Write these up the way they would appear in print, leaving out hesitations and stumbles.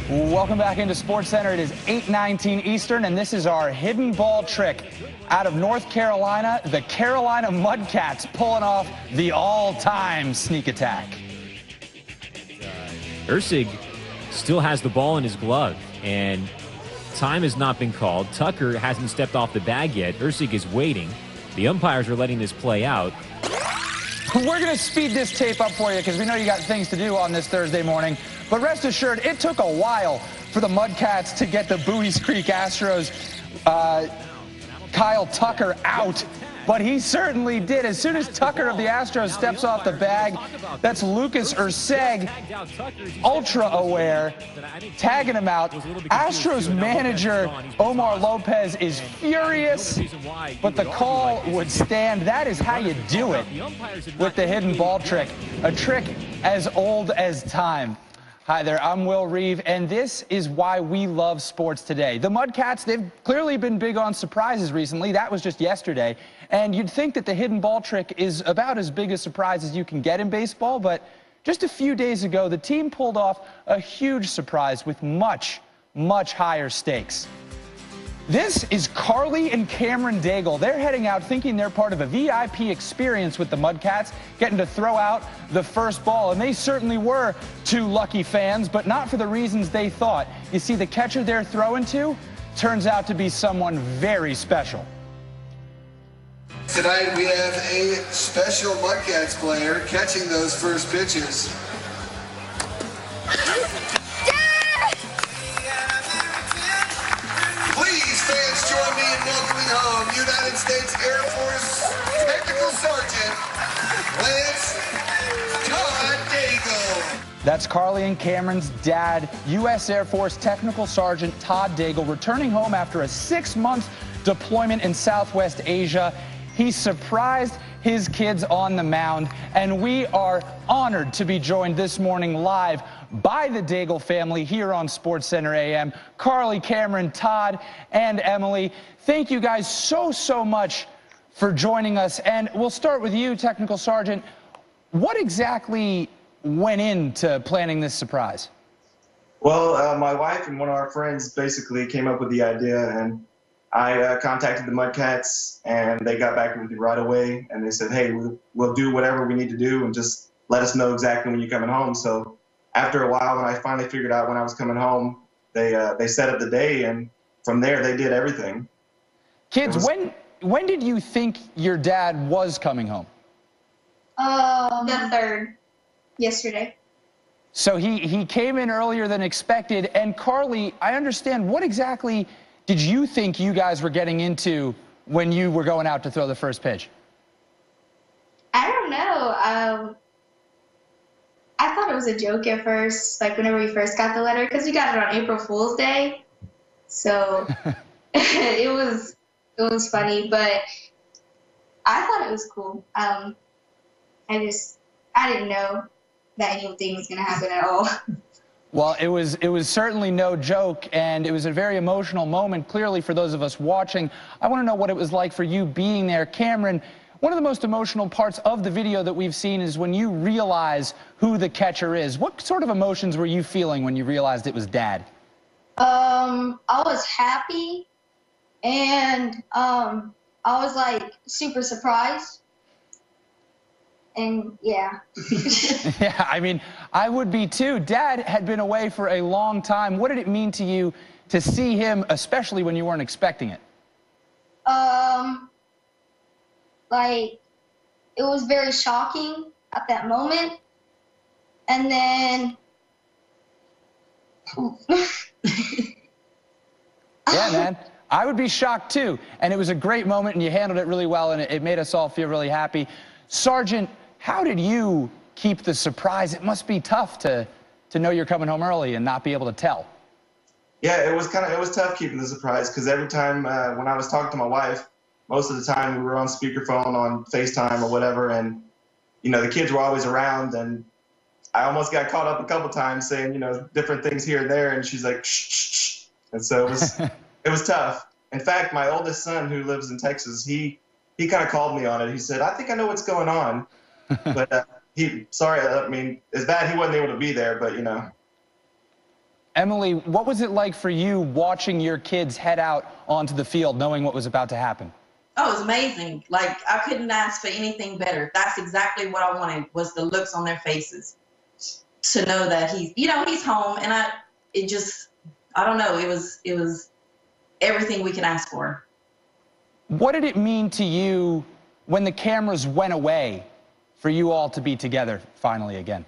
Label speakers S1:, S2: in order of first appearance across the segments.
S1: Welcome back into SportsCenter. It is 8:19 Eastern, and this is our hidden ball trick out of North Carolina. The Carolina Mudcats pulling off the all-time sneak attack.
S2: Ursig still has the ball in his glove, and time has not been called. Tucker hasn't stepped off the bag yet. Ursig is waiting. The umpires are letting this play out.
S1: We're going to speed this tape up for you because we know you got things to do on this Thursday morning. But rest assured, it took a while for the Mudcats to get the Buies Creek Astros Kyle Tucker out. But he certainly did. As soon as Tucker of the Astros steps off the bag, that's Lucas Ursig, ultra aware, tagging him out. Astros manager Omar Lopez is furious, but the call would stand. That is how you do it with the hidden ball trick, a trick as old as time. Hi there, I'm Will Reeve, and this is why we love sports today. The Mudcats, they've clearly been big on surprises recently. That was just yesterday. And you'd think that the hidden ball trick is about as big a surprise as you can get in baseball, but just a few days ago, the team pulled off a huge surprise with much, much higher stakes. This is Carly and Cameron Daigle. They're heading out thinking they're part of a VIP experience with the Mudcats, getting to throw out the first ball. And they certainly were two lucky fans, but not for the reasons they thought. You see, the catcher they're throwing to turns out to be someone very special.
S3: Tonight we have a special Mudcats player catching those first pitches. Please, fans, join me in welcoming home United States Air Force Technical Sergeant Lance Todd Daigle.
S1: That's Carly and Cameron's dad, U.S. Air Force Technical Sergeant Todd Daigle, returning home after a 6-month deployment in Southwest Asia. He surprised his kids on the mound, and we are honored to be joined this morning live by the Daigle family here on SportsCenter AM. Carly, Cameron, Todd, and Emily, thank you guys so much for joining us. And we'll start with you, Technical Sergeant. What exactly went into planning this surprise?
S4: Well, my wife and one of our friends basically came up with the idea, and I contacted the Mudcats, and they got back with me right away, and they said, hey, we'll do whatever we need to do, and just let us know exactly when you're coming home. So after a while, when I finally figured out when I was coming home, they set up the day, and from there, they did everything.
S1: Kids, when did you think your dad was coming home?
S5: The 3rd, yesterday.
S1: So he came in earlier than expected. And Carly, I understand, what exactly did you think you guys were getting into when you were going out to throw the first pitch?
S5: I don't know. I thought it was a joke at first, like whenever we first got the letter, because we got it on April Fool's Day. So it was funny, but I thought it was cool. I didn't know that anything was going to happen at all.
S1: Well, it was certainly no joke, and it was a very emotional moment, clearly, for those of us watching. I want to know what it was like for you being there. Cameron, one of the most emotional parts of the video that we've seen is when you realize who the catcher is. What sort of emotions were you feeling when you realized it was Dad?
S5: I was happy, and I was, like, super surprised. And, yeah.
S1: Yeah, I mean, I would be too. Dad had been away for a long time. What did it mean to you to see him, especially when you weren't expecting it?
S5: Like, it was very shocking at that moment. And then...
S1: Yeah, man. I would be shocked too. And it was a great moment, and you handled it really well, and it made us all feel really happy. Sergeant, how did you keep the surprise? It must be tough to know you're coming home early and not be able to tell.
S4: Yeah, it was tough keeping the surprise, because every time when I was talking to my wife, most of the time we were on speakerphone, on FaceTime or whatever, and, you know, the kids were always around, and I almost got caught up a couple times saying, you know, different things here and there, and she's like, shh, shh, shh. And so it was tough. In fact, my oldest son, who lives in Texas, he kind of called me on it. He said, I think I know what's going on. But sorry, I mean, it's bad he wasn't able to be there, but, you know.
S1: Emily, what was it like for you watching your kids head out onto the field, knowing what was about to happen?
S6: Oh, it was amazing. Like, I couldn't ask for anything better. That's exactly what I wanted, was the looks on their faces to know that he's home. And I don't know, it was everything we can ask for.
S1: What did it mean to you when the cameras went away for you all to be together finally again?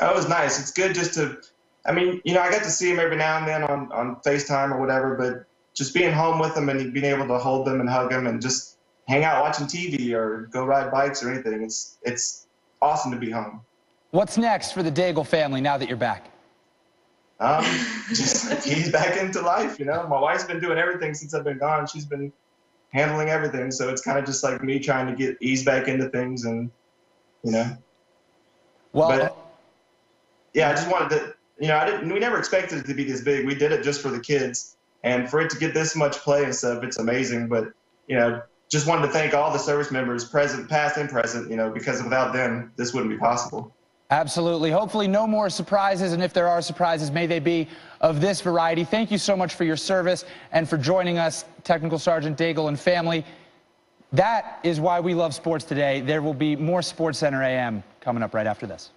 S4: Oh, it was nice. It's good just to, I got to see him every now and then on FaceTime or whatever, but just being home with them and being able to hold them and hug them and just hang out watching TV or go ride bikes or anything, it's awesome to be home.
S1: What's next for the Daigle family now that you're back?
S4: Just he's back into life, My wife's been doing everything since I've been gone. She's been handling everything, so it's kind of just like me trying to ease back into things and, Well, but, yeah, I just wanted to, we never expected it to be this big. We did it just for the kids, and for it to get this much play and stuff, it's amazing. But, just wanted to thank all the service members, present, past and present, because without them, this wouldn't be possible.
S1: Absolutely. Hopefully no more surprises, and if there are surprises, may they be of this variety. Thank you so much for your service and for joining us, Technical Sergeant Daigle and family. That is why we love sports today. There will be more SportsCenter AM coming up right after this.